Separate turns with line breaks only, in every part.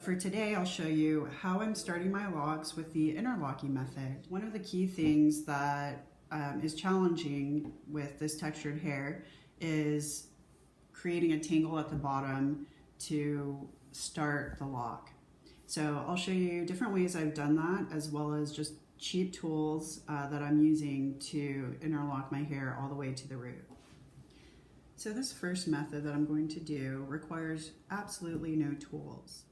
For today, I'll show you how I'm starting my locks with the interlocking method. One of the key things that is challenging with this textured hair is creating a tangle at the bottom to start the lock. So I'll show you different ways I've done that, as well as just cheap tools that I'm using to interlock my hair all the way to the root. So this first method that I'm going to do requires absolutely no tools.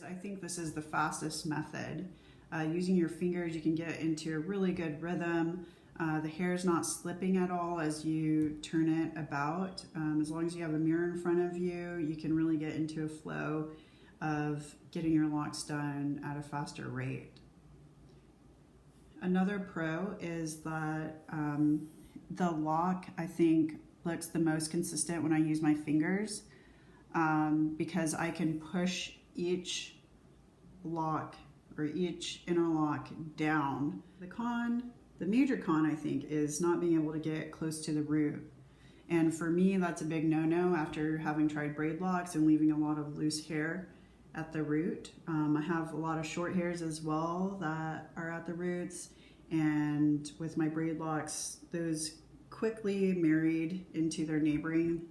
I think this is the fastest method. Using your fingers, you can get into a really good rhythm. The hair is not slipping at all as you turn it about. As long as you have a mirror in front of you, you can really get into a flow of getting your locks done at a faster rate. Another pro is that the lock, I think, looks the most consistent when I use my fingers because I can push each lock or each interlock down. The major con, I think, is not being able to get close to the root. And for me, that's a big no-no after having tried braid locks and leaving a lot of loose hair at the root. I have a lot of short hairs as well that are at the roots, and with my braid locks, those quickly married into their neighboring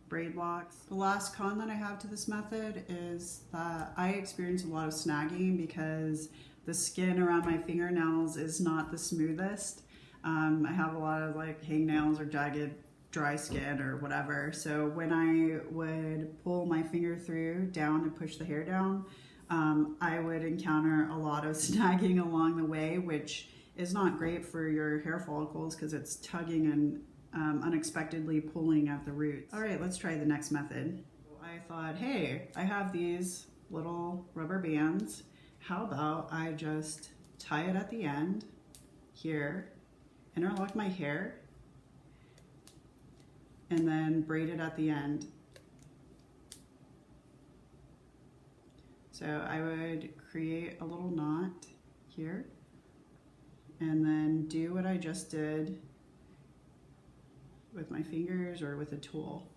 braid locks. The last con that I have to this method is that I experience a lot of snagging because the skin around my fingernails is not the smoothest. I have a lot of like hangnails or jagged dry skin or whatever. So when I would pull my finger through down and push the hair down, I would encounter a lot of snagging along the way, which is not great for your hair follicles because it's tugging and unexpectedly pulling at the roots. All right, let's try the next method. I thought, hey, I have these little rubber bands. How about I just tie it at the end here, interlock my hair, and then braid it at the end. So I would create a little knot here and then do what I just did with my fingers or with a tool.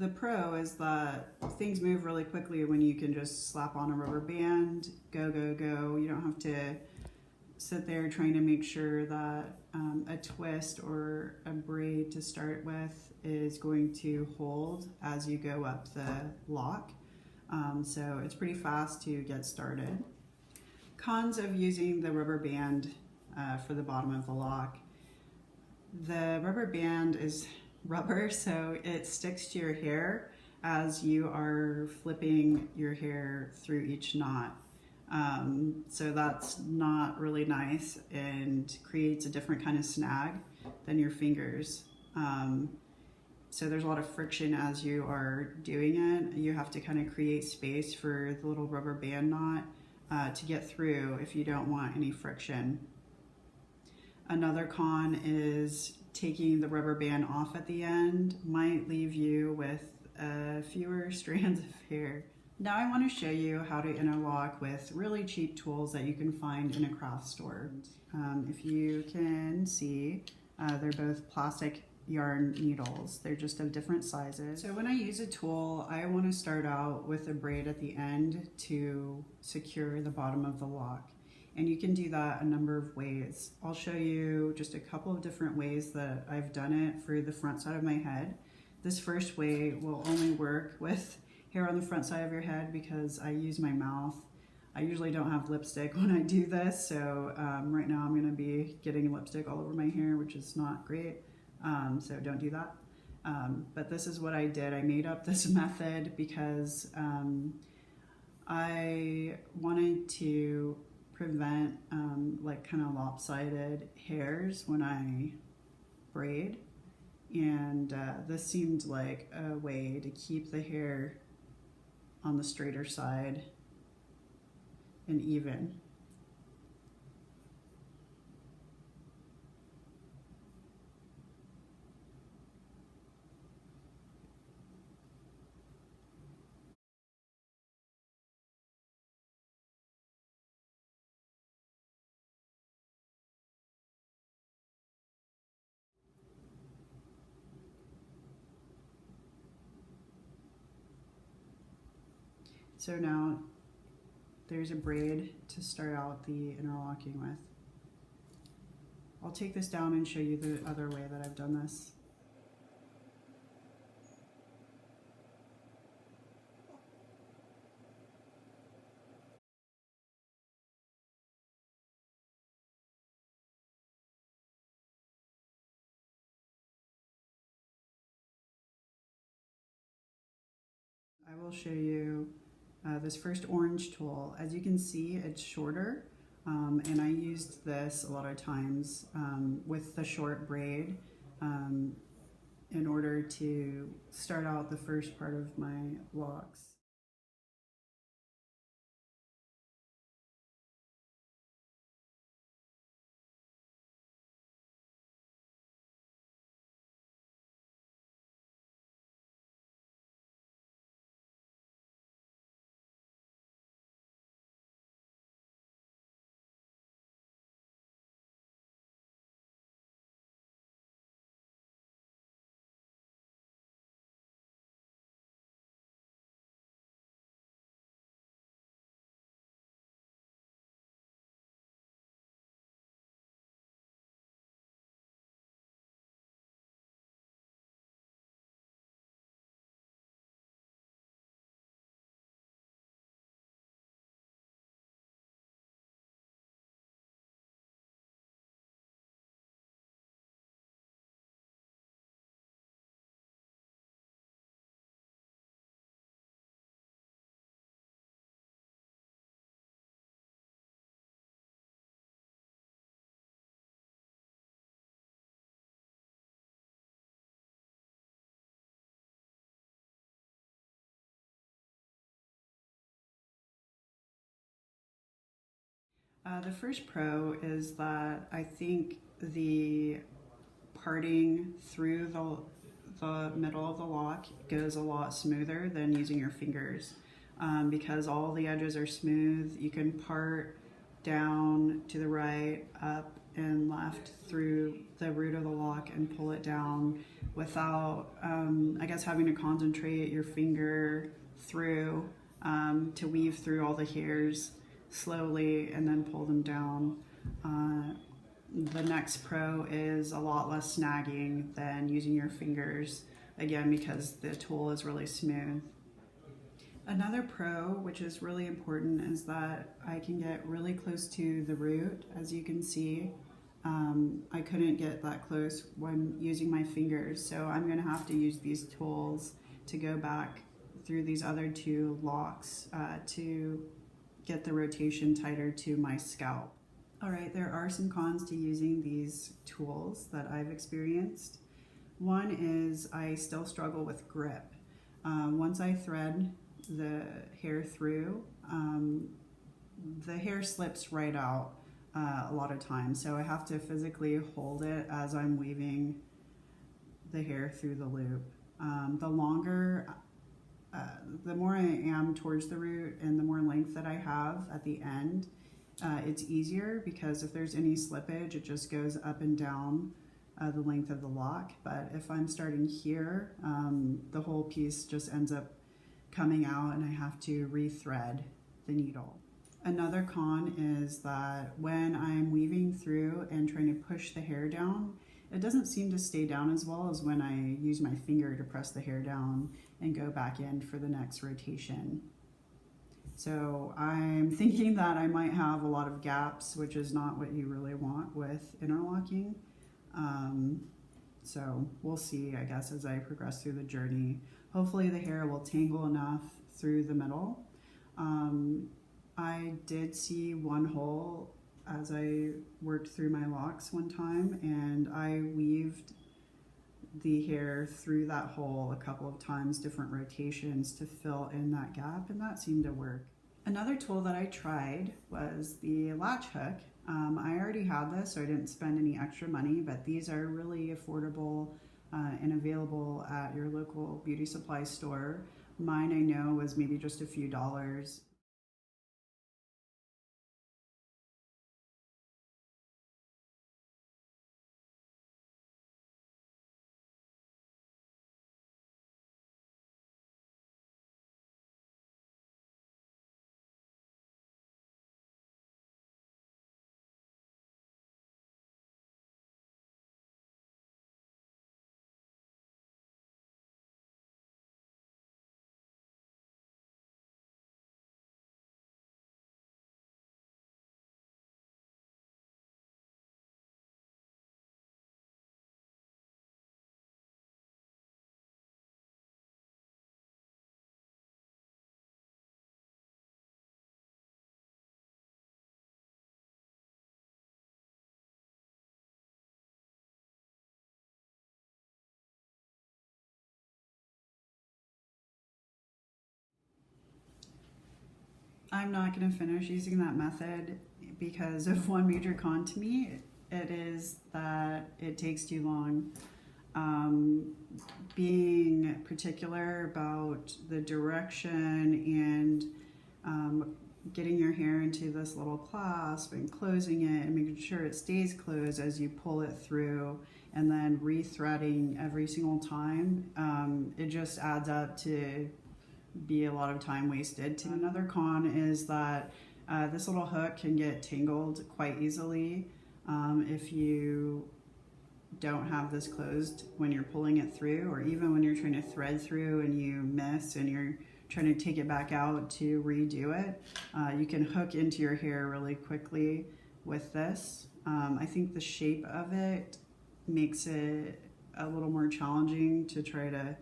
The pro is that things move really quickly when you can just slap on a rubber band, go, go, go. You don't have to sit there trying to make sure that a twist or a braid to start with is going to hold as you go up the lock. So it's pretty fast to get started. Cons of using the rubber band for the bottom of the lock. The rubber band is rubber, so it sticks to your hair as you are flipping your hair through each knot. So that's not really nice and creates a different kind of snag than your fingers. So there's a lot of friction as you are doing it. You have to kind of create space for the little rubber band knot to get through if you don't want any friction. Another con is taking the rubber band off at the end might leave you with fewer strands of hair. Now I want to show you how to interlock with really cheap tools that you can find in a craft store. If you can see, they're both plastic yarn needles. They're just of different sizes. So when I use a tool, I want to start out with a braid at the end to secure the bottom of the lock. And you can do that a number of ways. I'll show you just a couple of different ways that I've done it for the front side of my head. This first way will only work with hair on the front side of your head because I use my mouth. I usually don't have lipstick when I do this, so right now I'm gonna be getting lipstick all over my hair, which is not great, so don't do that. But this is what I did. I made up this method because I wanted to prevent like kind of lopsided hairs when I braid, and this seemed like a way to keep the hair on the straighter side and even. So now there's a braid to start out the interlocking with. I'll take this down and show you the other way that I've done this. I will show you this first orange tool. As you can see, it's shorter, and I used this a lot of times with the short braid in order to start out the first part of my locks. The first pro is that I think the parting through the middle of the lock goes a lot smoother than using your fingers. Because all the edges are smooth, you can part down to the right, up and left through the root of the lock and pull it down without, I guess, having to concentrate your finger through to weave through all the hairs slowly and then pull them down. The next pro is a lot less snagging than using your fingers, again because the tool is really smooth. Another pro, which is really important, is that I can get really close to the root. As you can see, I couldn't get that close when using my fingers, so I'm going to have to use these tools to go back through these other two locks to get the rotation tighter to my scalp. All right, there are some cons to using these tools that I've experienced. One is I still struggle with grip. Once I thread the hair through, the hair slips right out a lot of times, so I have to physically hold it as I'm weaving the hair through the loop. The longer, the more I am towards the root and the more length that I have at the end, it's easier because if there's any slippage, it just goes up and down the length of the lock. But if I'm starting here, the whole piece just ends up coming out and I have to rethread the needle. Another con is that when I'm weaving through and trying to push the hair down, it doesn't seem to stay down as well as when I use my finger to press the hair down and go back in for the next rotation. So I'm thinking that I might have a lot of gaps, which is not what you really want with interlocking. So we'll see, I guess, as I progress through the journey. Hopefully the hair will tangle enough through the middle. I did see one hole as I worked through my locks one time, and I weaved the hair through that hole a couple of times, different rotations to fill in that gap, and that seemed to work. Another tool that I tried was the latch hook. I already had this, so I didn't spend any extra money, but these are really affordable and available at your local beauty supply store. Mine, I know, was maybe just a few dollars. I'm not going to finish using that method because of one major con to me. It is that it takes too long. Being particular about the direction and getting your hair into this little clasp and closing it and making sure it stays closed as you pull it through, and then rethreading every single time, it just adds up to be a lot of time wasted. Another con is that this little hook can get tangled quite easily if you don't have this closed when you're pulling it through, or even when you're trying to thread through and you miss and you're trying to take it back out to redo it. You can hook into your hair really quickly with this. I think the shape of it makes it a little more challenging to try to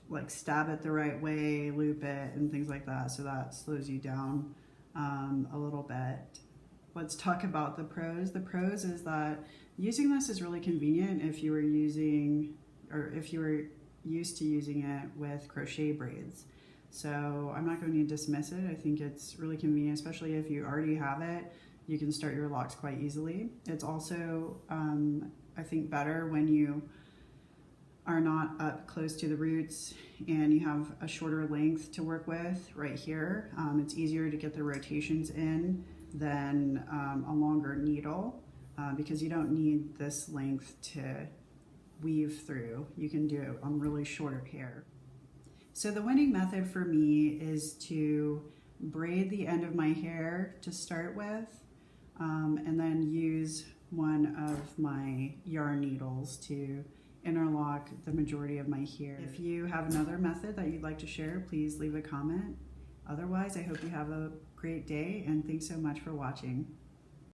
like stab it the right way, loop it, and things like that. So that slows you down a little bit. Let's talk about the pros. The pros is that using this is really convenient if you were using, or if you were used to using it with crochet braids. So I'm not going to dismiss it. I think it's really convenient, especially if you already have it. You can start your locks quite easily. It's also, I think, better when you are not up close to the roots and you have a shorter length to work with right here. It's easier to get the rotations in than a longer needle because you don't need this length to weave through. You can do it on really short hair. So the winning method for me is to braid the end of my hair to start with, and then use one of my yarn needles to interlock the majority of my hair. If you have another method that you'd like to share, please leave a comment. Otherwise, I hope you have a great day, and thanks so much for watching.